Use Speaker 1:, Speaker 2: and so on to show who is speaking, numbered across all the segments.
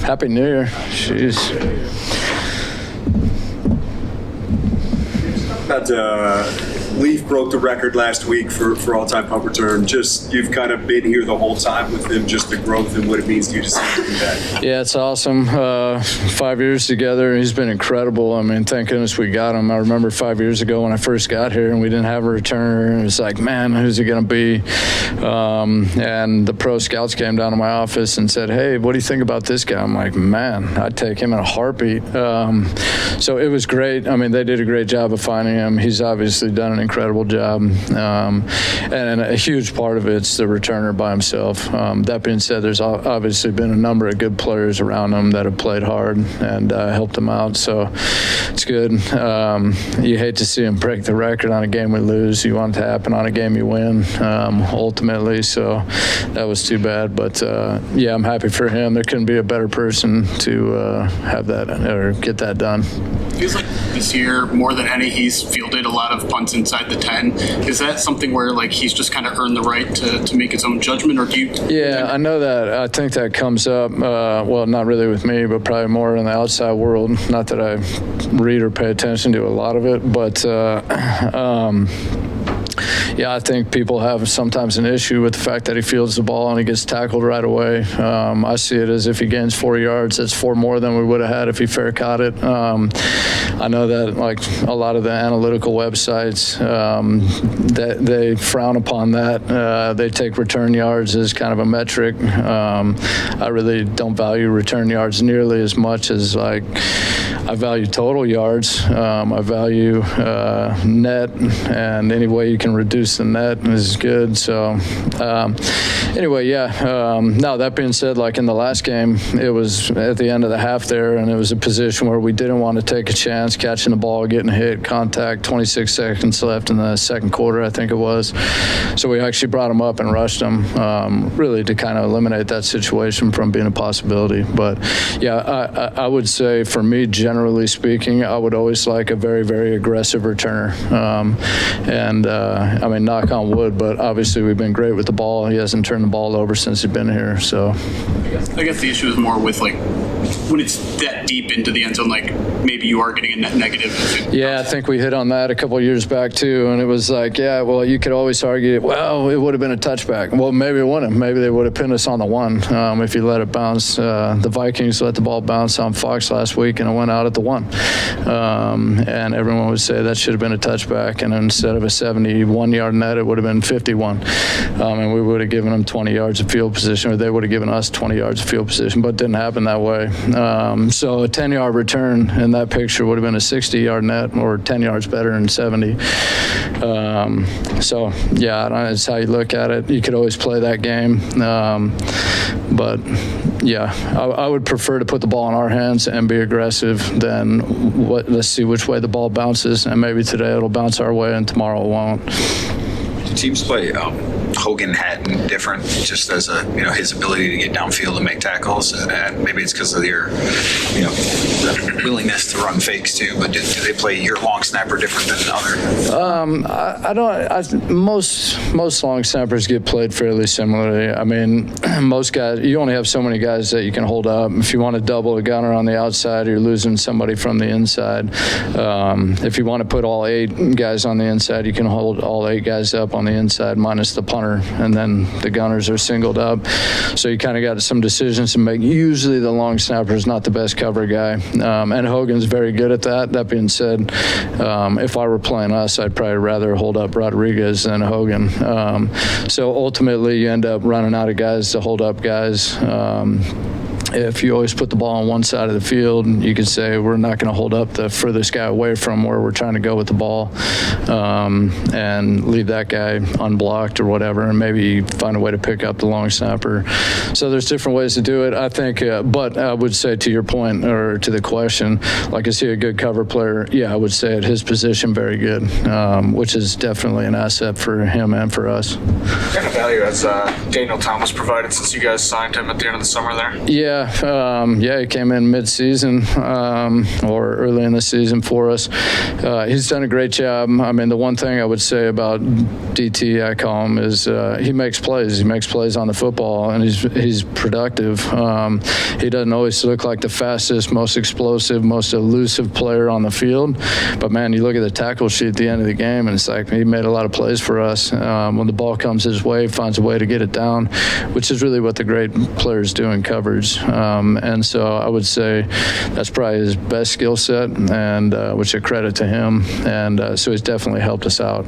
Speaker 1: Happy New Year. Jeez.
Speaker 2: Leaf broke the record last week for all-time punt return. Just, you've kind of been here the whole time with him, just the growth and what it means to you to see him do that.
Speaker 1: Yeah, it's awesome. 5 years together, he's been incredible. I mean, thank goodness we got him. I remember 5 years ago when I first got here and we didn't have a returner, and it was like, man, who's it going to be? And the pro scouts came down to my office and said, hey, what do you think about this guy? I'm like, man, I'd take him in a heartbeat. So it was great. I mean, they did a great job of finding him. He's obviously done an incredible job. And a huge part of it's the returner by himself. That being said, there's obviously been a number of good players around him that have played hard and helped him out. So it's good. You hate to see him break the record on a game we lose. You want it to happen on a game you win, ultimately. So that was too bad. But, yeah, I'm happy for him. There couldn't be a better person to have that or get that done.
Speaker 3: Feels like this year, more than any, he's fielded a lot of punts inside the 10. Is that something where, like, he's just kind of earned the right to make his own judgment, or do you? Yeah,
Speaker 1: I know that. I think that comes up, well, not really with me, but probably more in the outside world. Not that I read or pay attention to a lot of it, but yeah, I think people have sometimes an issue with the fact that he fields the ball and he gets tackled right away. I see it as if he gains 4 yards, that's 4 more than we would have had if he fair caught it. I know that, like, a lot of the analytical websites, that they frown upon that. They take return yards as kind of a metric. I really don't value return yards nearly as much as, like, I value total yards. I value net, and any way you can reduce the net is good. So anyway, yeah. Now, that being said, like in the last game, it was at the end of the half there, and it was a position where we didn't want to take a chance catching the ball, getting hit, contact, 26 seconds left in the second quarter, I think it was. So we actually brought him up and rushed him, really to kind of eliminate that situation from being a possibility. But yeah, I would say for me, generally speaking, I would always like a very, very aggressive returner. I mean, knock on wood, but obviously we've been great with the ball. He hasn't turned the ball over since he's been here. So
Speaker 3: I guess the issue is more with, like, when it's that deep into the end zone, like, maybe you are getting a net negative.
Speaker 1: Yeah, I think we hit on that a couple of years back too, and it was like, yeah, well, you could always argue, well, it would have been a touchback. Well, maybe it wouldn't. Maybe they would have pinned us on the one if you let it bounce. The Vikings let the ball bounce on Fox last week, and it went out at the 1. And everyone would say that should have been a touchback, and instead of a 71-yard net, it would have been 51. And we would have given them 20 yards of field position, or they would have given us 20 yards of field position, but it didn't happen that way. So a 10-yard return in that picture would have been a 60-yard net, or 10 yards better than 70. So, yeah, it's how you look at it. You could always play that game. But, yeah, I would prefer to put the ball in our hands and be aggressive than let's see which way the ball bounces, and maybe today it'll bounce our way and tomorrow it won't.
Speaker 4: Teams play Hogan Hatton different, just as his ability to get downfield and make tackles, and maybe it's because of your the willingness to run fakes too. But do they play your long snapper different than other?
Speaker 1: I don't. Most long snappers get played fairly similarly. I mean, most guys, you only have so many guys that you can hold up. If you want to double a gunner on the outside, you're losing somebody from the inside. If you want to put all 8 guys on the inside, you can hold all 8 guys up on the inside minus the punter, and then the gunners are singled up. So you kind of got some decisions to make. Usually the long snapper is not the best cover guy, and Hogan's very good at that. That being said, if I were playing us, I'd probably rather hold up Rodriguez than Hogan. So ultimately you end up running out of guys to hold up guys. If you always put the ball on one side of the field, you could say we're not going to hold up the furthest guy away from where we're trying to go with the ball, and leave that guy unblocked or whatever, and maybe find a way to pick up the long snapper. So there's different ways to do it, I think. But I would say, to your point, or to the question, like, is he a good cover player? Yeah, I would say at his position, very good, which is definitely an asset for him and for us.
Speaker 5: What kind of value has Daniel Thomas provided since you guys signed him at the end of the summer there?
Speaker 1: Yeah, He came in mid-season or early in the season for us. He's done a great job. I mean, the one thing I would say about DT, I call him, is he makes plays. He makes plays on the football, and he's productive. He doesn't always look like the fastest, most explosive, most elusive player on the field, but man, you look at the tackle sheet at the end of the game, and it's like he made a lot of plays for us. When the ball comes his way, finds a way to get it down, which is really what the great players do in coverage. And so I would say that's probably his best skill set, and which a credit to him. And so he's definitely helped us out.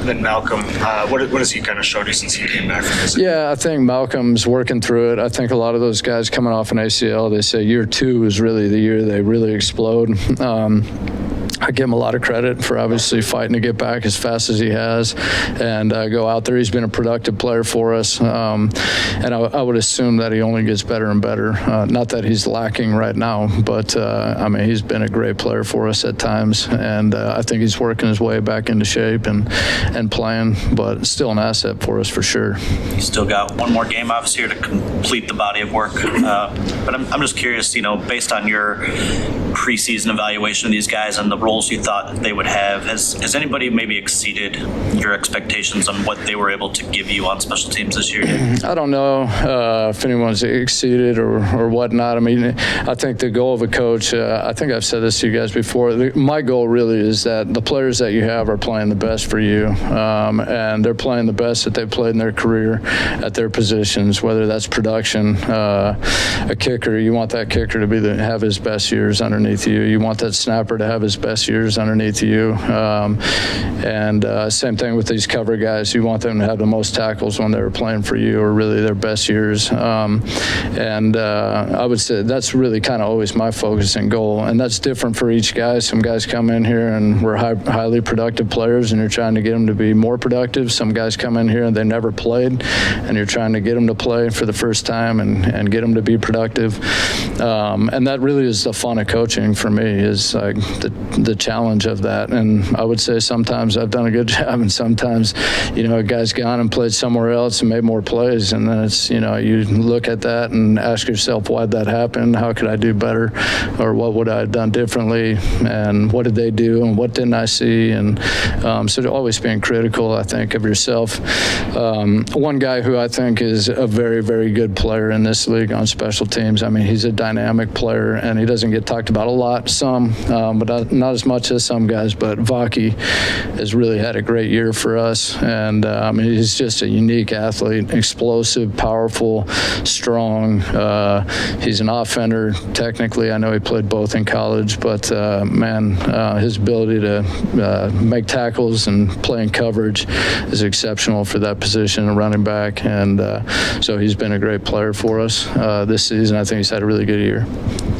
Speaker 5: Then Malcolm, what has he kind of showed you since he came back from this?
Speaker 1: Yeah, I think Malcolm's working through it. I think a lot of those guys coming off an ACL, they say year 2 is really the year they really explode. I give him a lot of credit for obviously fighting to get back as fast as he has and go out there. He's been a productive player for us, and I would assume that he only gets better and better. Not that he's lacking right now, but I mean, he's been a great player for us at times, and I think he's working his way back into shape and playing, but still an asset for us for sure.
Speaker 6: You still got one more game, obviously, here to complete the body of work. But I'm just curious, based on your preseason evaluation of these guys and the roles you thought they would have, has anybody maybe exceeded your expectations on what they were able to give you on special teams this year?
Speaker 1: I don't know if anyone's exceeded or whatnot. I mean, I think the goal of a coach, I think I've said this to you guys before, my goal really is that the players that you have are playing the best for you, and they're playing the best that they've played in their career at their positions, whether that's production, a kicker, you want that kicker to have his best years underneath you. You want that snapper to have his best years underneath you. And same thing with these cover guys. You want them to have the most tackles when they're playing for you, or really their best years. And I would say that's really kind of always my focus and goal. And that's different for each guy. Some guys come in here and we're highly productive players, and you're trying to get them to be more productive. Some guys come in here and they never played, and you're trying to get them to play for the first time and get them to be productive. And that really is the fun of coaching for me, is like the challenge of that. And I would say sometimes I've done a good job, and sometimes, a guy's gone and played somewhere else and made more plays. And then it's, you look at that and ask yourself, why'd that happen? How could I do better? Or what would I have done differently? And what did they do? And what didn't I see? And so always being critical, I think, of yourself. One guy who I think is a very, very good player in this league on special teams, I mean, he's a dynamic player, and he doesn't get talked about a lot, but not as much as some guys. But Vaki has really had a great year for us, and I mean, he's just a unique athlete, explosive, powerful, strong. He's an offender technically. I know he played both in college, but his ability to make tackles and play in coverage is exceptional for that position, a running back, and so he's been a great player for us this season. I think he's had a really good year.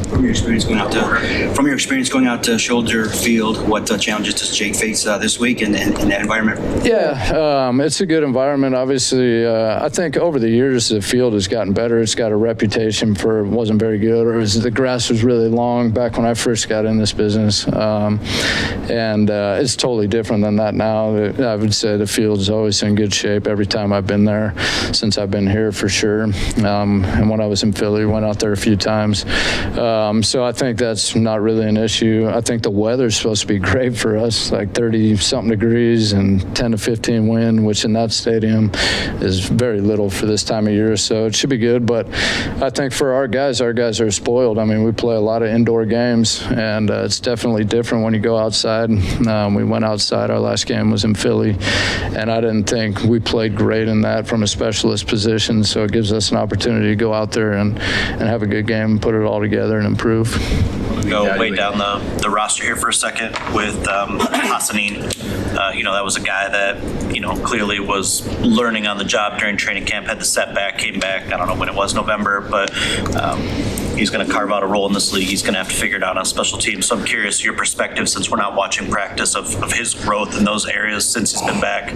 Speaker 6: From your experience going out to Shoulder Field, what challenges does Jake face this week in that environment?
Speaker 1: Yeah, it's a good environment. Obviously, I think over the years the field has gotten better. It's got a reputation for it wasn't very good, or the grass was really long back when I first got in this business. And it's totally different than that now. I would say the field is always in good shape every time I've been there since I've been here, for sure. And when I was in Philly, went out there a few times. So I think that's not really an issue. I think the weather's supposed to be great for us, like 30-something degrees and 10 to 15 wind, which in that stadium is very little for this time of year. So it should be good. But I think for our guys are spoiled. I mean, we play a lot of indoor games, and it's definitely different when you go outside. We went outside. Our last game was in Philly, and I didn't think we played great in that from a specialist position. So it gives us an opportunity to go out there and have a good game, put it all together, and improve.
Speaker 6: Go way down the roster here for a second with Hassanin. That was a guy that, clearly was learning on the job during training camp, had the setback, came back, I don't know when it was, November, but he's going to carve out a role in this league. He's going to have to figure it out on special teams. So I'm curious your perspective, since we're not watching practice, of his growth in those areas since he's been back.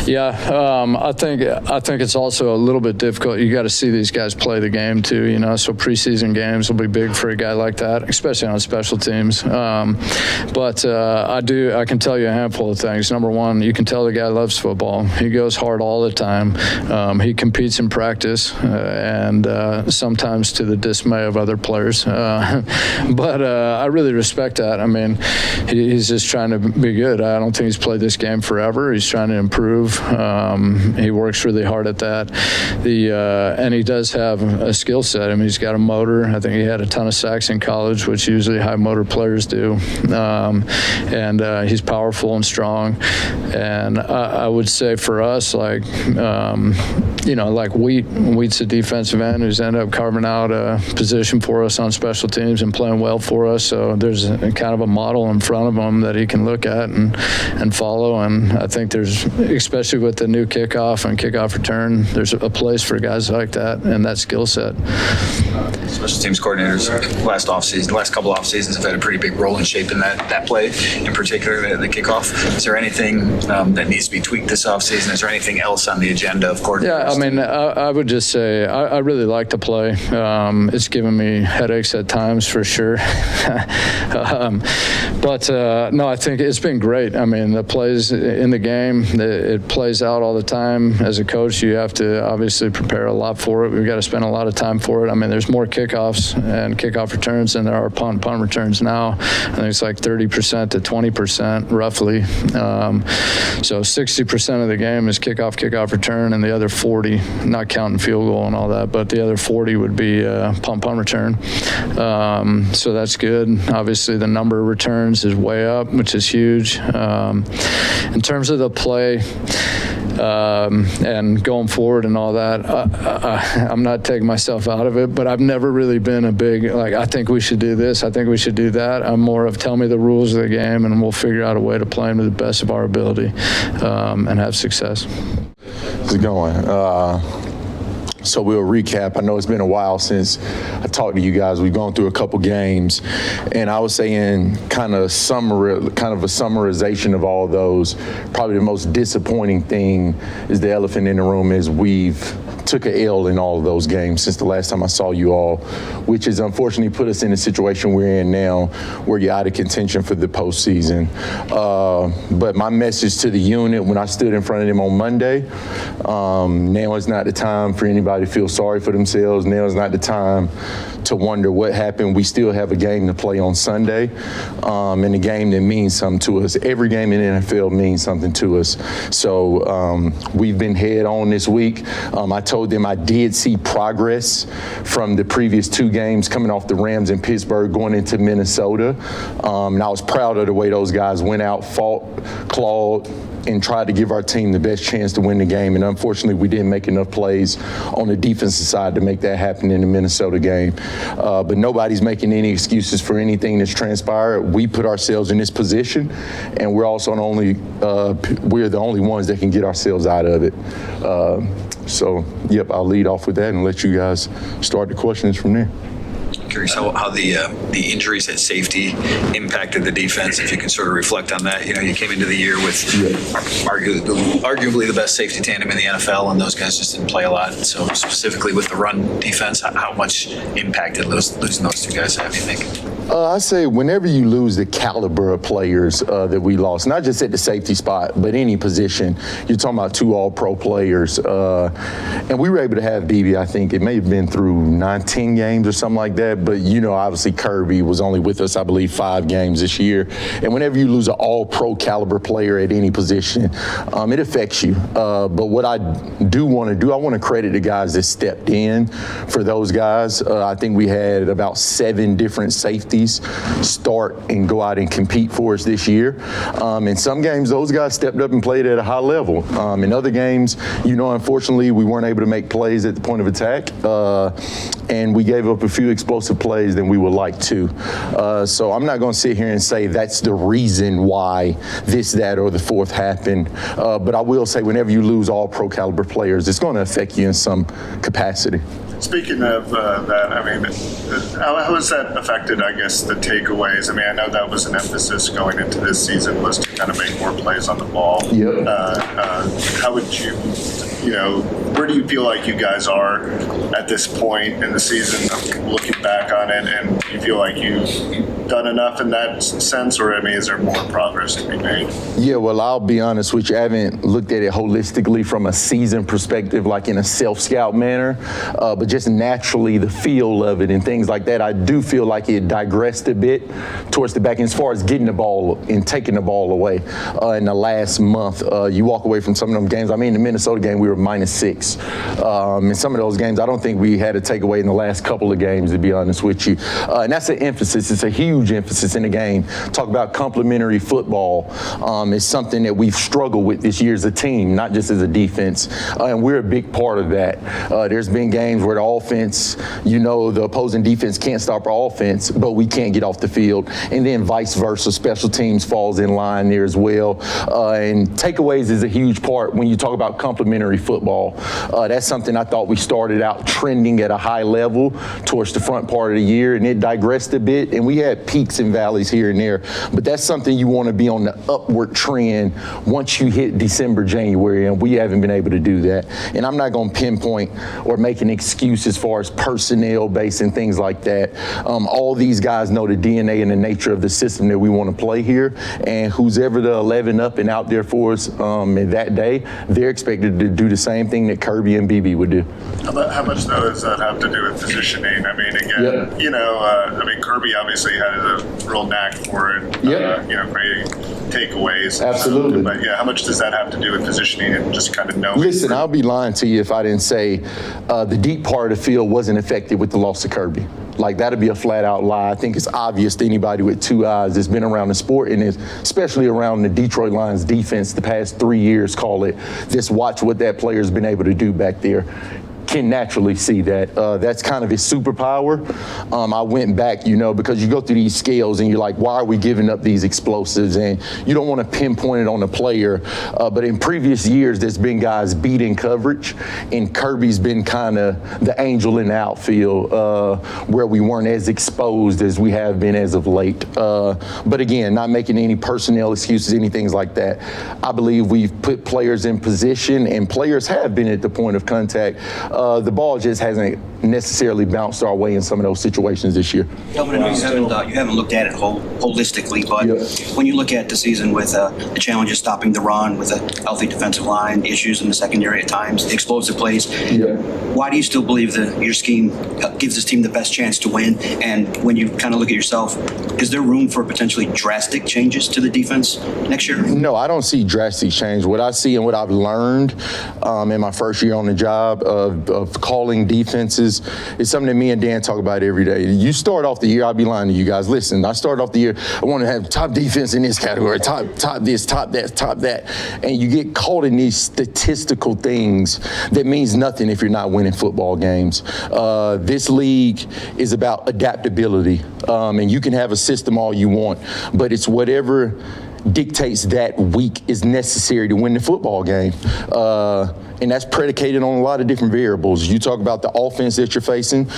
Speaker 1: Yeah, I think it's also a little bit difficult. You got to see these guys play the game too, you know. So preseason games will be big for a guy like that, especially on special teams. But I can tell you a handful of things. Number one, you can tell the guy loves football. He goes hard all the time. He competes in practice, and sometimes to the dismay of other players. But I really respect that. I mean, he's just trying to be good. I don't think he's played this game forever. He's trying to improve. He works really hard at that. And he does have a skill set. I mean, he's got a motor. I think he had a ton of sacks in college, which usually high motor players do. And he's powerful and strong. And I would say for us, like Wheat's a defensive end who's ended up carving out a position for us on special teams and playing well for us. So there's kind of a model in front of him that he can look at and follow. And I think there's, especially with the new kickoff and kickoff return, there's a place for guys like that and that skill set.
Speaker 4: Special teams coordinators last couple off seasons have had a pretty big role in shaping that play, in particular the kickoff. Is there anything that needs to be tweaked this off season? Is there anything else on the agenda of coordinators?
Speaker 1: Yeah, I mean, I would just say I really like to play. It's given me headaches at times for sure. But no, I think it's been great. I mean, the plays in the game, it plays out all the time. As a coach, you have to obviously prepare a lot for it. We've got to spend a lot of time for it. I mean, there's more kickoffs and kickoff returns than there are punt returns now. I think it's like 30% to 20% roughly. So 60% of the game is kickoff return, and the other 40, not counting field goal and all that, but the other 40 would be punt return. So that's good. Obviously, the number of returns is way up, which is huge. In terms of the play and going forward and all that, I'm not taking myself out of it, but I've never really been a big, like, I think we should do this, I think we should do that. I'm more of tell me the rules of the game and we'll figure out a way to play them to the best of our ability and have success.
Speaker 7: How's it going? So we'll recap. I know it's been a while since I talked to you guys. We've gone through a couple games, and I was saying kind of a summarization of all those. Probably the most disappointing thing is the elephant in the room is we've took a L in all of those games since the last time I saw you all, which has unfortunately put us in the situation we're in now where you're out of contention for the postseason. But my message to the unit when I stood in front of them on Monday, now is not the time for anybody to feel sorry for themselves. Now is not the time to wonder what happened. We still have a game to play on Sunday, and a game that means something to us. Every game in the NFL means something to us. So we've been head on this week. I told them I did see progress from the previous two games coming off the Rams in Pittsburgh going into Minnesota. And I was proud of the way those guys went out, fought, clawed, and tried to give our team the best chance to win the game. And unfortunately, we didn't make enough plays on the defensive side to make that happen in the Minnesota game. But nobody's making any excuses for anything that's transpired. We put ourselves in this position, and we're also we're the only ones that can get ourselves out of it. So, yep, I'll lead off with that and let you guys start the questions from there.
Speaker 4: Curious how the injuries at safety impacted the defense. If you can sort of reflect on that, you came into the year with arguably the best safety tandem in the NFL, and those guys just didn't play a lot. So specifically with the run defense, how much impact did losing those two guys have, you think?
Speaker 7: I say whenever you lose the caliber of players that we lost, not just at the safety spot, but any position, you're talking about two all-pro players. And we were able to have BB, I think it may have been through 19 games or something like that. But, obviously Kirby was only with us, I believe, 5 games this year. And whenever you lose an all-pro caliber player at any position, it affects you. But what I do want to do, I want to credit the guys that stepped in for those guys. I think we had about 7 different safeties start and go out and compete for us this year. In some games, those guys stepped up and played at a high level. In other games, unfortunately, we weren't able to make plays at the point of attack. And we gave up a few explosive plays than we would like to. So I'm not going to sit here and say that's the reason why this, that, or the fourth happened. But I will say whenever you lose all pro caliber players, it's going to affect you in some capacity.
Speaker 5: Speaking of that, I mean, how has that affected, I guess, the takeaways? I mean, I know that was an emphasis going into this season was to kind of make more plays on the ball.
Speaker 7: Yep.
Speaker 5: How would where do you feel like you guys are at this point in the season, looking back on it, and do you feel like you've done enough in that sense, or, I mean, is there more progress to be made?
Speaker 7: Yeah, well, I'll be honest with you. I haven't looked at it holistically from a season perspective, like in a self-scout manner, but just naturally the feel of it and things like that. I do feel like it digressed a bit towards the back end as far as getting the ball and taking the ball away in the last month. You walk away from some of them games. I mean, the Minnesota game, we were -6. In some of those games, I don't think we had a takeaway in the last couple of games, to be honest with you. And that's an emphasis. It's a huge emphasis in the game. Talk about complementary football. It's something that we've struggled with this year as a team, not just as a defense. And we're a big part of that. There's been games where the offense, the opposing defense can't stop our offense, but we can't get off the field. And then vice versa, special teams falls in line there as well. And takeaways is a huge part when you talk about complementary football. That's something I thought we started out trending at a high level towards the front part of the year, and it digressed a bit, and we had peaks and valleys here and there. But that's something you want to be on the upward trend once you hit December, January, and we haven't been able to do that. And I'm not going to pinpoint or make an excuse as far as personnel base and things like that. All these guys know the DNA and the nature of the system that we want to play here, and who's ever the 11 up and out there for us in that day, they're expected to do the same thing that Kirby and BB would do.
Speaker 5: How much, though, does that have to do with positioning? I mean, again, Kirby obviously had a real knack for it, creating takeaways.
Speaker 7: Absolutely.
Speaker 5: But, how much does that have to do with positioning and just kind of knowing?
Speaker 7: Listen, I'll be lying to you if I didn't say the deep part of the field wasn't affected with the loss of Kirby. Like, that'd be a flat-out lie. I think it's obvious to anybody with two eyes that's been around the sport, and especially around the Detroit Lions defense the past 3 years, call it. Just watch what that player's been able to do back there. Can naturally see that. That's kind of his superpower. I went back, because you go through these scales and you're like, why are we giving up these explosives? And you don't want to pinpoint it on the player. But in previous years, there's been guys beating coverage, and Kirby's been kind of the angel in the outfield where we weren't as exposed as we have been as of late. But again, not making any personnel excuses, anything like that. I believe we've put players in position, and players have been at the point of contact. The ball just hasn't necessarily bounced our way in some of those situations this year.
Speaker 8: Kelvin, I know you haven't looked at it holistically, but when you look at the season with the challenges stopping the run, with a healthy defensive line, issues in the secondary at times, the explosive plays, why do you still believe that your scheme gives this team the best chance to win? And when you kind of look at yourself, is there room for potentially drastic changes to the defense next year?
Speaker 7: No, I don't see drastic change. What I see and what I've learned in my first year on the job of calling defenses is something that me and Dan talk about every day. You start off the year, I'll be lying to you guys. Listen, I started off the year, I want to have top defense in this category, top this, top that, top that. And you get caught in these statistical things that means nothing if you're not winning football games. This league is about adaptability. And you can have a system all you want, but it's whatever dictates that week is necessary to win the football game. And that's predicated on a lot of different variables. You talk about the offense that you're facing.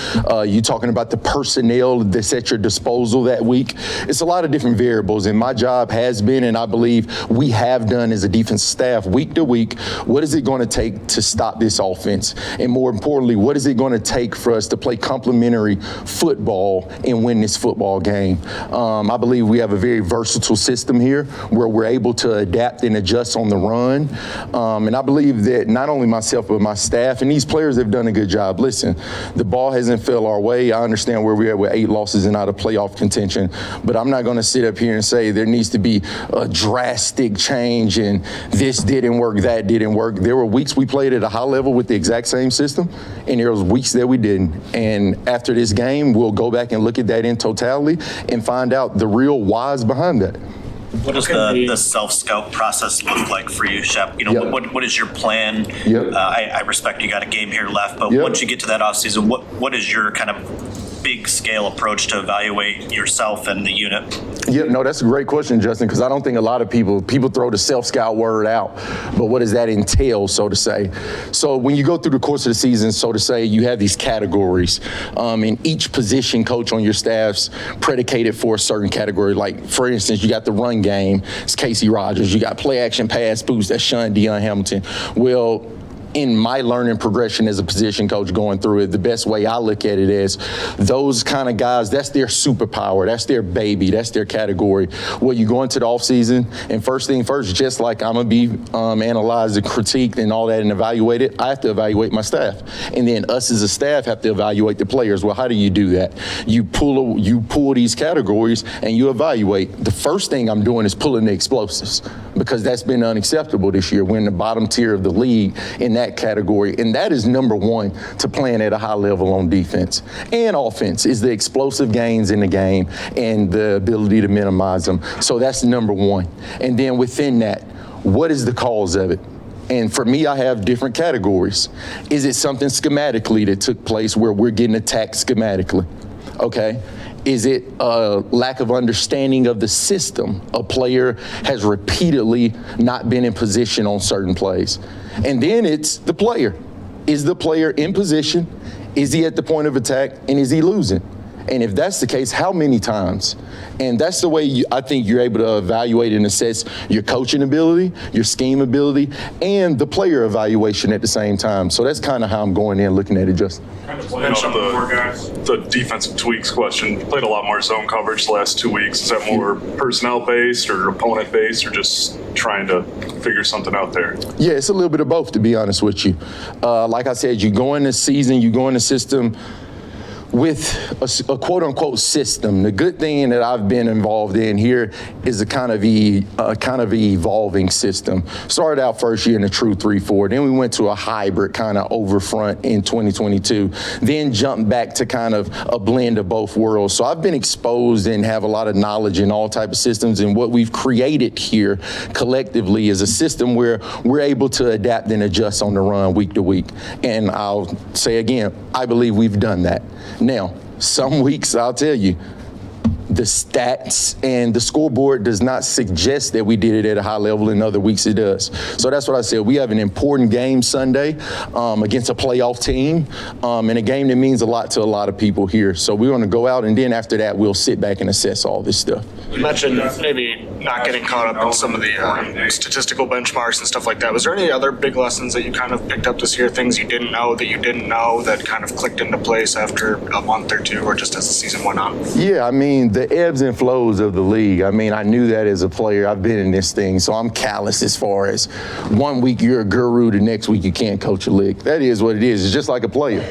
Speaker 7: You talking about the personnel that's at your disposal that week. It's a lot of different variables. And my job has been, and I believe we have done as a defensive staff, week to week, what is it going to take to stop this offense? And more importantly, what is it going to take for us to play complementary football and win this football game? I believe we have a very versatile system here where we're able to adapt and adjust on the run. And I believe that not only myself, but my staff and these players have done a good job. Listen, the ball hasn't fell our way. I understand where we're at with 8 losses and out of playoff contention, but I'm not going to sit up here and say there needs to be a drastic change and this didn't work, that didn't work. There were weeks we played at a high level with the exact same system, and there was weeks that we didn't. And after this game, we'll go back and look at that in totality and find out the real whys behind that.
Speaker 6: What does the self-scout process look like for you, Shep? What is your plan? I respect you got a game here left, but once you get to that offseason, what is your kind of big scale approach to evaluate yourself and the unit?
Speaker 7: Yeah, no, that's a great question, Justin, because I don't think a lot of people throw the self-scout word out, but what does that entail, so to say? So when you go through the course of the season, so to say, you have these categories, and each position coach on your staff's predicated for a certain category. Like, for instance, you got the run game, it's Casey Rogers. You got play action pass boost, that's Sean Deion Hamilton. Well, in my learning progression as a position coach going through it, the best way I look at it is those kind of guys, that's their superpower, that's their baby, that's their category. Well, you go into the offseason, and first thing first, just like I'm going to be analyzed and critiqued and all that and evaluated, I have to evaluate my staff. And then us as a staff have to evaluate the players. Well, how do you do that? You pull these categories and you evaluate. The first thing I'm doing is pulling the explosives, because that's been unacceptable this year. We're in the bottom tier of the league in that category, and that is number one to playing at a high level on defense and offense, is the explosive gains in the game and the ability to minimize them. So that's number one. And then within that, what is the cause of it? And for me, I have different categories. Is it something schematically that took place where we're getting attacked schematically? Okay. Is it a lack of understanding of the system? A player has repeatedly not been in position on certain plays. And then it's the player. Is the player in position? Is he at the point of attack? And is he losing? And if that's the case, how many times? And that's the way I think you're able to evaluate and assess your coaching ability, your scheme ability, and the player evaluation at the same time. So that's kind of how I'm going in looking at it, Justin.
Speaker 9: Mentioned the defensive tweaks question. You played a lot more zone coverage the last 2 weeks. Is that more personnel-based or opponent-based, or just trying to figure something out there?
Speaker 7: Yeah, it's a little bit of both, to be honest with you. Like I said, you go in the season, you go in the system with a quote-unquote system. The good thing that I've been involved in here is a kind of evolving system. Started out first year in a true 3-4, then we went to a hybrid kind of over front in 2022, then jumped back to kind of a blend of both worlds. So I've been exposed and have a lot of knowledge in all type of systems, and what we've created here collectively is a system where we're able to adapt and adjust on the run week to week. And I'll say again, I believe we've done that. Now, some weeks, I'll tell you, the stats and the scoreboard does not suggest that we did it at a high level. In other weeks, it does. So that's what I said. We have an important game Sunday against a playoff team, and a game that means a lot to a lot of people here. So we're going to go out, and then after that, we'll sit back and assess all this stuff.
Speaker 10: You mentioned maybe not getting caught up in some of the statistical benchmarks and stuff like that. Was there any other big lessons that you kind of picked up this year, things you didn't know that kind of clicked into place after a month or two, or just as the season went on?
Speaker 7: Yeah, I mean, the ebbs and flows of the league. I mean, I knew that as a player. I've been in this thing, so I'm callous as far as 1 week you're a guru, the next week you can't coach a league. That is what it is. It's just like a player.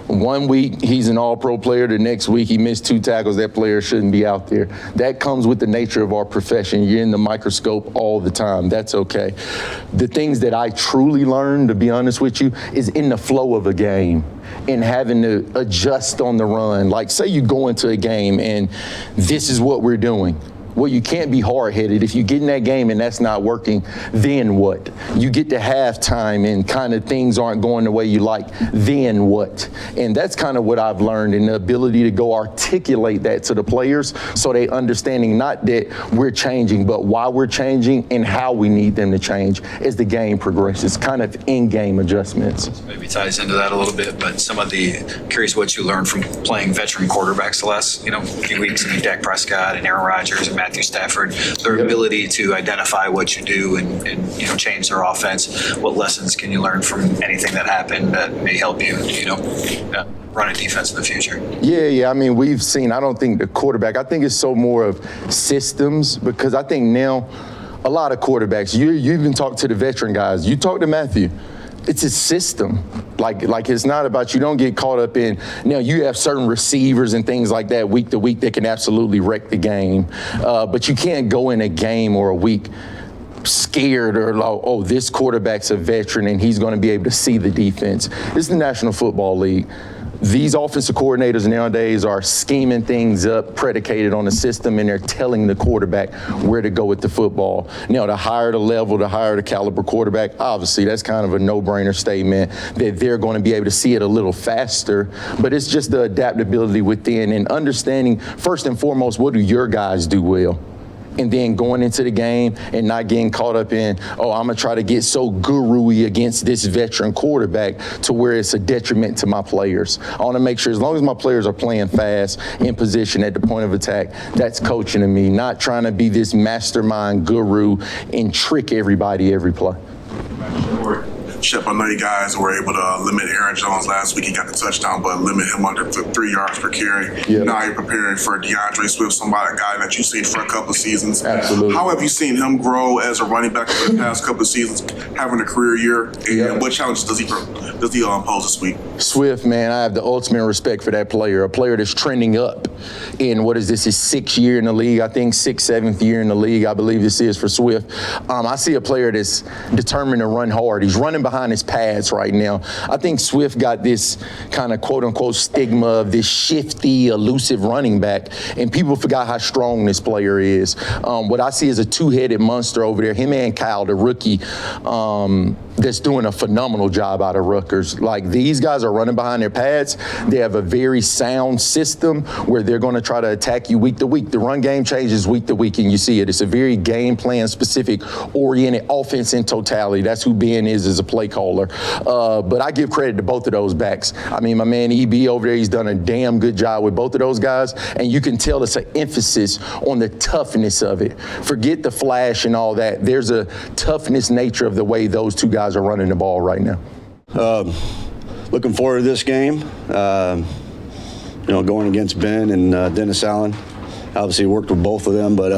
Speaker 7: 1 week he's an all-pro player, the next week he missed 2 tackles, that player shouldn't be out there. That comes with the nature of our profession. You're in the microscope all the time. That's okay. The things that I truly learned, to be honest with you, is in the flow of a game and having to adjust on the run. Like, say you go into a game and this is what we're doing. Well, you can't be hard-headed. If you get in that game and that's not working, then what? You get to halftime and kind of things aren't going the way you like, then what? And that's kind of what I've learned, and the ability to go articulate that to the players so they understanding not that we're changing, but why we're changing and how we need them to change as the game progresses, kind of in-game adjustments.
Speaker 4: Maybe ties into that a little bit, but curious what you learned from playing veteran quarterbacks the last, few weeks. I mean, Dak Prescott and Aaron Rodgers and Matthew Stafford, their ability to identify what you do and change their offense. What lessons can you learn from anything that happened that may help you, run a defense in the future?
Speaker 7: Yeah. I mean, we've seen, I don't think the quarterback, I think it's so more of systems, because I think now a lot of quarterbacks, you even talk to the veteran guys, you talk to Matthew, it's a system. Like it's not about, you don't get caught up in, now you have certain receivers and things like that week to week that can absolutely wreck the game. But you can't go in a game or a week scared or like, oh, this quarterback's a veteran and he's going to be able to see the defense. It's the National Football League. these offensive coordinators nowadays are scheming things up predicated on the system, and they're telling the quarterback where to go with the football. Now, the higher the level, the higher the caliber quarterback, obviously that's kind of a no-brainer statement that they're going to be able to see it a little faster, but it's just the adaptability within and understanding, first and foremost, what do your guys do well? And then going into the game and not getting caught up in, oh, I'm going to try to get so guru-y against this veteran quarterback to where it's a detriment to my players. I want to make sure as long as my players are playing fast, in position at the point of attack, that's coaching to me, not trying to be this mastermind guru and trick everybody every play.
Speaker 11: Shep, I know you guys were able to limit Aaron Jones last week. He got the touchdown, but limit him under 3 yards per carry.
Speaker 7: Yeah.
Speaker 11: Now you're preparing for DeAndre Swift, a guy that you've seen for a couple of seasons.
Speaker 7: Absolutely.
Speaker 11: How have you seen him grow as a running back over the past couple of seasons, having a career year? And what challenges does he pose this week?
Speaker 7: Swift, man, I have the ultimate respect for that player, a player that's trending up in, what is this, his 6th year in the league, I think 6th, 7th year in the league, I believe this is for Swift. I see a player that's determined to run hard. He's running behind his pads right now. I think Swift got this kind of quote-unquote stigma of this shifty, elusive running back, and people forgot how strong this player is. What I see is a two-headed monster over there, him and Kyle, the rookie, that's doing a phenomenal job out of Rutgers. Like, these guys are running behind their pads. They have a very sound system where they're going to try to attack you week to week. The run game changes week to week, and you see it. It's a very game plan specific, oriented offense in totality. That's who Ben is as a play caller. But I give credit to both of those backs. I mean, my man EB over there, he's done a damn good job with both of those guys, and you can tell it's an emphasis on the toughness of it. Forget the flash and all that. There's a toughness nature of the way those two guys are running the ball right now.
Speaker 12: Looking forward to this game. Going against Ben and Dennis Allen. Obviously worked with both of them, but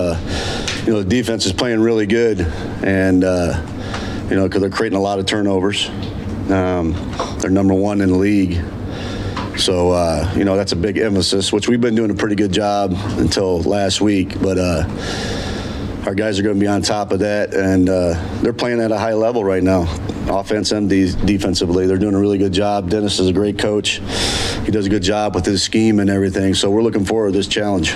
Speaker 12: the defense is playing really good, and because they're creating a lot of turnovers. They're number 1 in the league. So, that's a big emphasis, which we've been doing a pretty good job until last week, but our guys are going to be on top of that, and they're playing at a high level right now, offense and defensively. They're doing a really good job. Dennis is a great coach. He does a good job with his scheme and everything, so we're looking forward to this challenge.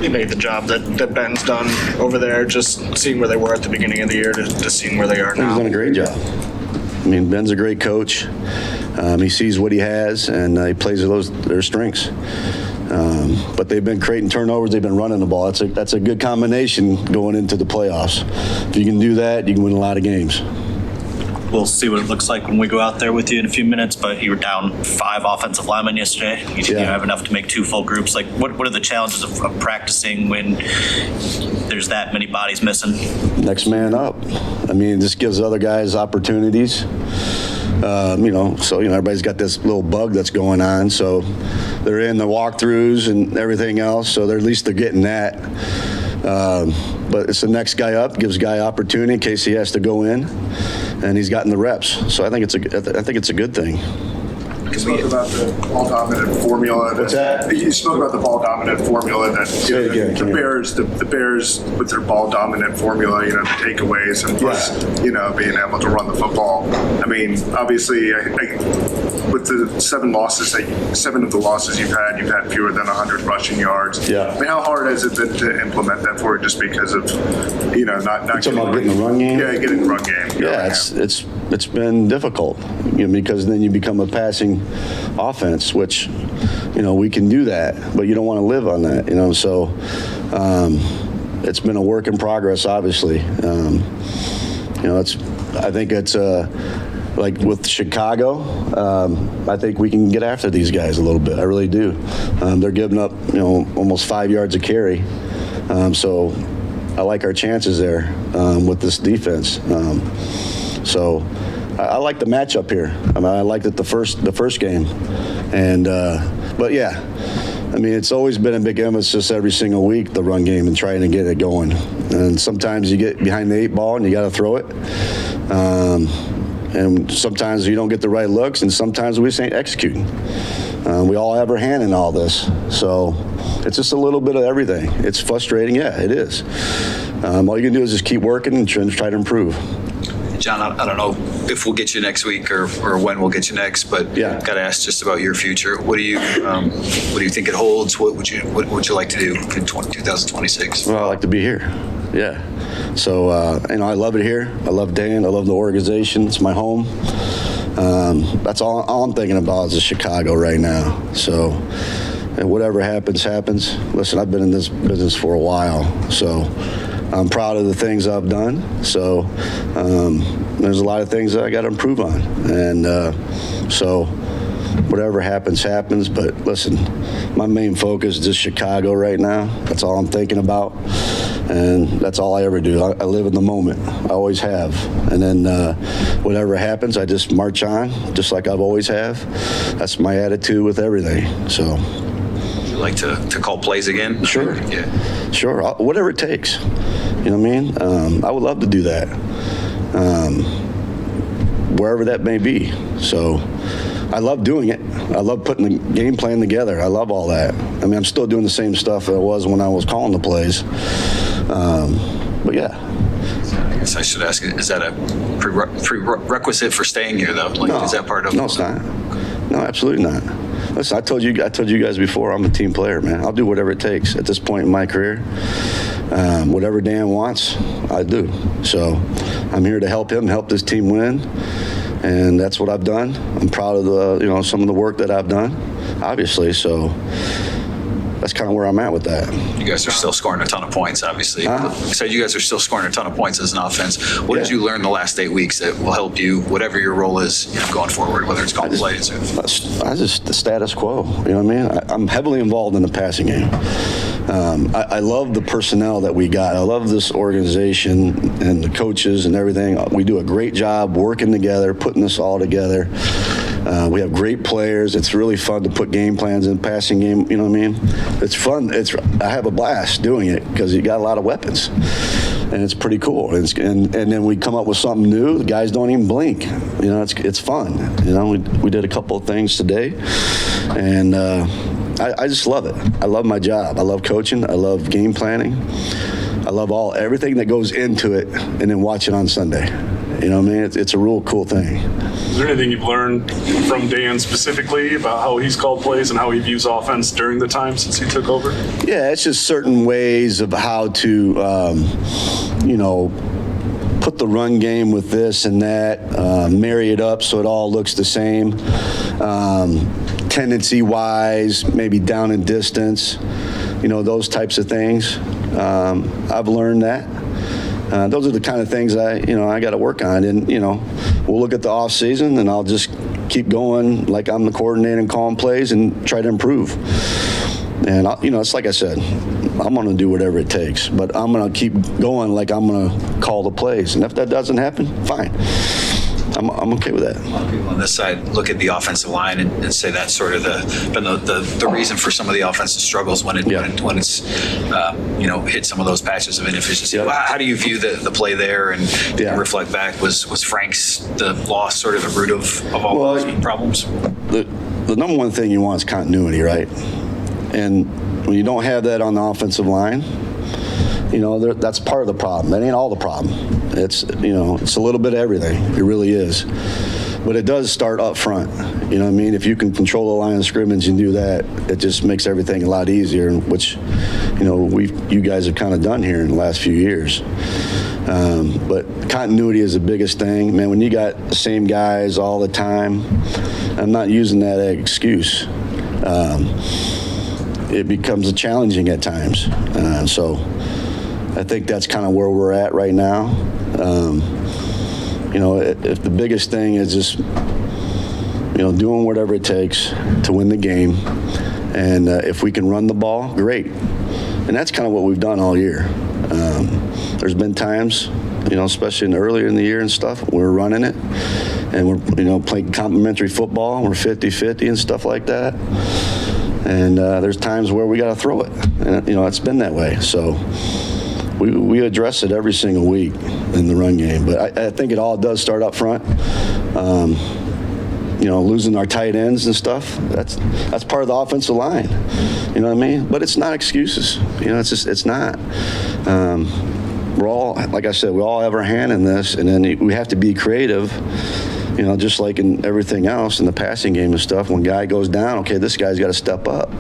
Speaker 10: You made the job that Ben's done over there, just seeing where they were at the beginning of the year to seeing where they are now.
Speaker 12: He's done a great job. I mean, Ben's a great coach. He sees what he has, and he plays to their strengths. But they've been creating turnovers. They've been running the ball. That's a good combination going into the playoffs. If you can do that, you can win a lot of games.
Speaker 6: We'll see what it looks like when we go out there with you in a few minutes, but you were down 5 offensive linemen yesterday. You didn't have enough to make 2 full groups. Like, what are the challenges of practicing when there's that many bodies missing?
Speaker 12: Next man up. I mean, this gives other guys opportunities. Everybody's got this little bug that's going on, so they're in the walkthroughs and everything else, so at least they're getting that. But it's the next guy up, gives guy opportunity in case he has to go in, and he's gotten the reps. So I think it's a good thing.
Speaker 5: You spoke about the ball dominant formula.
Speaker 12: What's that?
Speaker 5: You spoke about the ball dominant formula that the Bears with their ball dominant formula, the takeaways and plus, being able to run the football. I mean, obviously, with the 7 of the losses you've had fewer than 100 rushing yards.
Speaker 12: Yeah.
Speaker 5: I mean, how hard has it been to implement that for you just because of, not
Speaker 12: talking about getting the run game?
Speaker 5: Yeah, getting the run game.
Speaker 12: Yeah, it's been difficult, because then you become a passing offense, which, we can do that, but you don't want to live on that, so it's been a work in progress, obviously. I think it's like with Chicago, I think we can get after these guys a little bit. I really do. They're giving up, almost 5 yards a carry. So I like our chances there with this defense. So I like the matchup here. I mean, I liked it the first game, and but yeah, I mean, it's always been a big emphasis every single week, the run game and trying to get it going. And sometimes you get behind the 8 ball and you got to throw it, and sometimes you don't get the right looks, and sometimes we just ain't executing. We all have our hand in all this, so it's just a little bit of everything. It's frustrating, yeah, it is. All you can do is just keep working and try to improve.
Speaker 4: John, I don't know if we'll get you next week or when we'll get you next, but
Speaker 12: Yeah.
Speaker 4: got to ask just about your future. What do you think it holds? What would you like to do in 2026?
Speaker 12: Well, I like to be here. Yeah. So, I love it here. I love Dan. I love the organization. It's my home. That's all I'm thinking about is Chicago right now. So, and whatever happens, happens. Listen, I've been in this business for a while, so I'm proud of the things I've done. So, there's a lot of things that I got to improve on. And so, whatever happens, happens. But listen, my main focus is just Chicago right now. That's all I'm thinking about. And that's all I ever do. I live in the moment. I always have. And then whatever happens, I just march on, just like I've always have. That's my attitude with everything. So.
Speaker 4: Would you like to call plays again?
Speaker 12: Sure.
Speaker 4: Yeah.
Speaker 12: Sure. Whatever it takes. You know what I mean? I would love to do that. Wherever that may be. So. I love doing it. I love putting the game plan together. I love all that. I mean, I'm still doing the same stuff that I was when I was calling the plays. But yeah.
Speaker 4: I guess I should ask, is that a prerequisite for staying here, though? Like,
Speaker 12: No.
Speaker 4: is that part of?
Speaker 12: No, it's not. No, absolutely not. Listen, I told you guys before, I'm a team player, man. I'll do whatever it takes at this point in my career. Whatever Dan wants, I do. So I'm here to help him, help this team win. And that's what I've done. I'm proud of some of the work that I've done, obviously. So that's kind of where I'm at with that.
Speaker 4: You guys are still scoring a ton of points, obviously. So you guys are still scoring a ton of points as an offense. What did you learn the last 8 weeks that will help you, whatever your role is, going forward, whether it's calling plays or?
Speaker 12: I just the status quo. You know what I mean? I'm heavily involved in the passing game. I love the personnel that we got. I love this organization and the coaches and everything. We do a great job working together, putting this all together. We have great players. It's really fun to put game plans in passing game. You know what I mean? It's fun. I have a blast doing it because you got a lot of weapons, and it's pretty cool. And then we come up with something new. The guys don't even blink. You know, it's fun. You know, we did a couple of things today, and I just love it. I love my job. I love coaching. I love game planning. I love everything that goes into it, and then watch it on Sunday. You know what I mean? It's a real cool thing.
Speaker 9: Is there anything you've learned from Dan specifically about how he's called plays and how he views offense during the time since he took over?
Speaker 12: Yeah, it's just certain ways of how to, put the run game with this and that, marry it up so it all looks the same. Tendency-wise, maybe down in distance, those types of things. I've learned that. Those are the kind of things I got to work on. And, we'll look at the off season and I'll just keep going like I'm the coordinator and calling plays and try to improve. And, it's like I said, I'm going to do whatever it takes, but I'm going to keep going like I'm going to call the plays. And if that doesn't happen, fine. I'm okay with that.
Speaker 4: A lot of people on this side look at the offensive line and say that's sort of the reason for some of the offensive struggles when it's hit some of those patches of inefficiency.
Speaker 12: Yeah.
Speaker 4: How do you view the play there and reflect back? Was Frank's the loss sort of the root of all those problems?
Speaker 12: The number one thing you want is continuity, right? And when you don't have that on the offensive line, that's part of the problem. That ain't all the problem. It's it's a little bit of everything. It really is. But it does start up front. You know what I mean? If you can control the line of scrimmage and do that, it just makes everything a lot easier, which, you guys have kind of done here in the last few years. But continuity is the biggest thing. Man, when you got the same guys all the time, I'm not using that as an excuse. It becomes challenging at times. So I think that's kind of where we're at right now. If the biggest thing is just, doing whatever it takes to win the game. And if we can run the ball, great. And that's kind of what we've done all year. There's been times, especially earlier in the year and stuff, we're running it. And we're, playing complimentary football. We're 50-50 and stuff like that. And there's times where we got to throw it. And, it's been that way. So we address it every single week in the run game. But I think it all does start up front. Losing our tight ends and stuff, that's part of the offensive line. You know what I mean? But it's not excuses. It's not. we're all, like I said, we all have our hand in this, and then we have to be creative. You know, just like in everything else in the passing game and stuff, when guy goes down, okay, this guy's got to step up.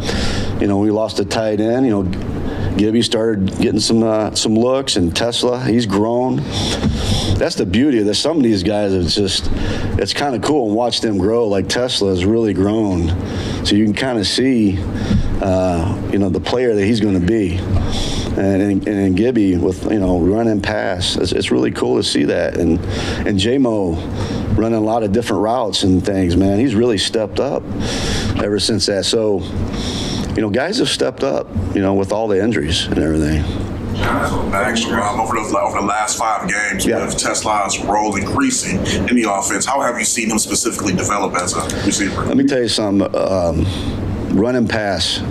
Speaker 12: You know, we lost a tight end. You know, Gibby started getting some looks, and Tesla, he's grown. That's the beauty of this. Some of these guys, it's kind of cool and watch them grow. Like Tesla has really grown, so you can kind of see, you know, the player that he's going to be. And in Gibby with, you know, run and pass, it's really cool to see that. And J-Mo running a lot of different routes and things, man. He's really stepped up ever since that. So, you know, guys have stepped up, you know, with all the injuries and everything.
Speaker 11: Actually, over the last 5 games, with Tesla's role increasing in the offense, how have you seen him specifically develop as a receiver?
Speaker 12: Let me tell you something. Run and pass,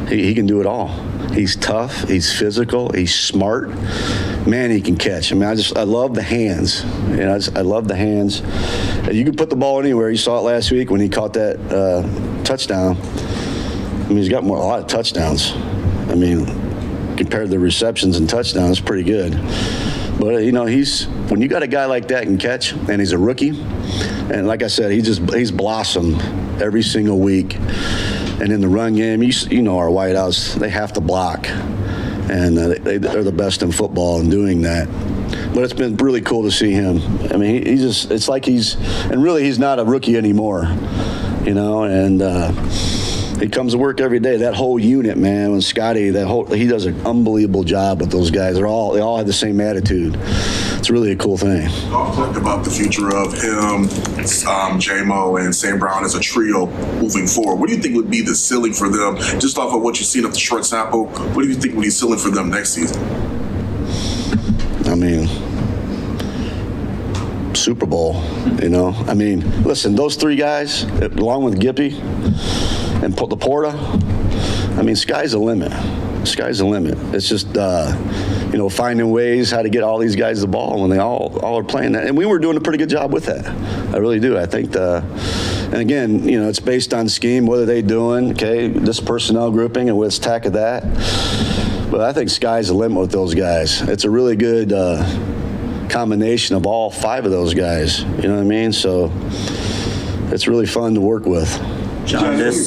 Speaker 12: he can do it all. He's tough. He's physical. He's smart. Man, he can catch. I mean, I love the hands. You know, I love the hands. You can put the ball anywhere. You saw it last week when he caught that touchdown. I mean, he's got a lot of touchdowns. I mean, compared to the receptions and touchdowns, it's pretty good. But, you know, when you got a guy like that can catch, and he's a rookie, and like I said, he's blossomed every single week. And in the run game, you know our wideouts, they have to block. And they're the best in football in doing that. But it's been really cool to see him. I mean, it's like he's not a rookie anymore, you know, and he comes to work every day. That whole unit, man, when Scotty, he does an unbelievable job with those guys. They all have the same attitude. It's really a cool thing.
Speaker 11: Talk about the future of him, J-Mo, and Sam Brown as a trio moving forward. What do you think would be the ceiling for them? Just off of what you've seen of the short sample, what do you think would be the ceiling for them next season?
Speaker 12: I mean, Super Bowl, you know. I mean, listen, those 3 guys, along with Gippy and Laporta, I mean, sky's the limit. Sky's the limit. It's just, you know, finding ways how to get all these guys the ball when they all are playing that. And we were doing a pretty good job with that. I really do. I think and again, you know, it's based on scheme. What are they doing? Okay, this personnel grouping, and let's tackle that. But I think sky's the limit with those guys. It's a really good combination of all 5 of those guys. You know what I mean? So it's really fun to work with.
Speaker 2: John, anything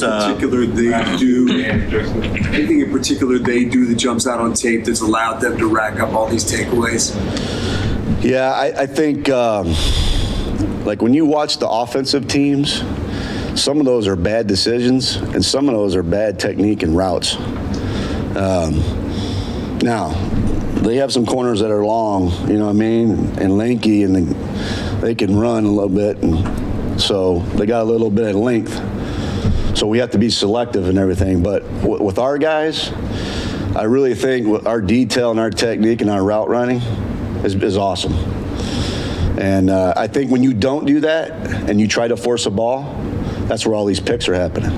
Speaker 2: in particular they do that jumps out on tape that's allowed them to rack up all these takeaways?
Speaker 12: Yeah, I think like when you watch the offensive teams, some of those are bad decisions and some of those are bad technique and routes. Now, they have some corners that are long, you know what I mean, and lanky, and they can run a little bit, and so they got a little bit of length. So we have to be selective and everything. But with our guys, I really think our detail and our technique and our route running is awesome. And I think when you don't do that and you try to force a ball, that's where all these picks are happening.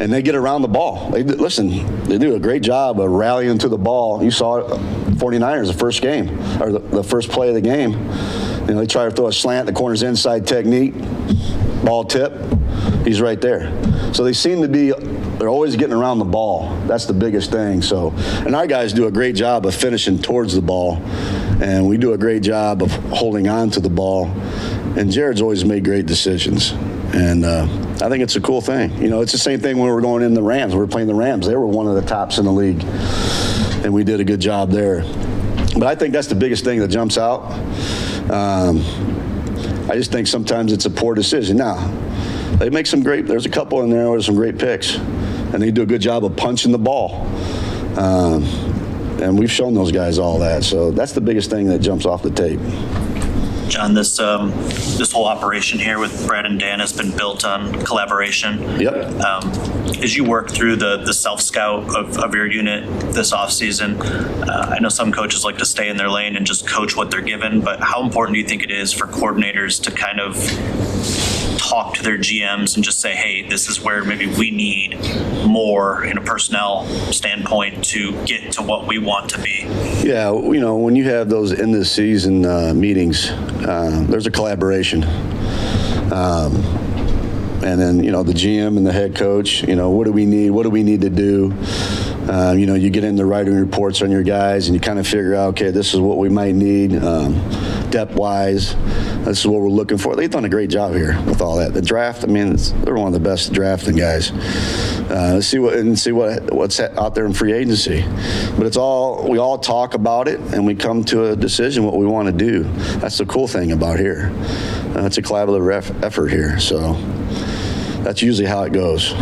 Speaker 12: And they get around the ball. They do a great job of rallying to the ball. You saw it, 49ers, the first game, or the first play of the game. You know, they try to throw a slant, the corner's inside technique, ball tip, he's right there. So they seem to be, they're always getting around the ball. That's the biggest thing. So, and our guys do a great job of finishing towards the ball, and we do a great job of holding on to the ball. And Jared's always made great decisions. And I think it's a cool thing. You know, it's the same thing when we were going in the Rams. We were playing the Rams. They were one of the tops in the league, and we did a good job there. But I think that's the biggest thing that jumps out. I just think sometimes it's a poor decision. Now, they make there's a couple in there with some great picks, and they do a good job of punching the ball. And we've shown those guys all that. So that's the biggest thing that jumps off the tape.
Speaker 6: John, this whole operation here with Brad and Dan has been built on collaboration.
Speaker 12: Yep.
Speaker 6: As you work through the self-scout of your unit this offseason, I know some coaches like to stay in their lane and just coach what they're given, but how important do you think it is for coordinators to kind of talk to their GMs and just say, hey, this is where maybe we need more in a personnel standpoint to get to what we want to be?
Speaker 12: Yeah, you know, when you have those end of season meetings, there's a collaboration. And then, you know, the GM and the head coach, you know, what do we need? What do we need to do? You get into writing reports on your guys and you kind of figure out, okay, this is what we might need depth-wise. This is what we're looking for. They've done a great job here with all that. The draft, they're one of the best drafting guys. Let's see what's out there in free agency. But we all talk about it and we come to a decision what we want to do. That's the cool thing about here. It's a collaborative effort here. So that's usually how it goes.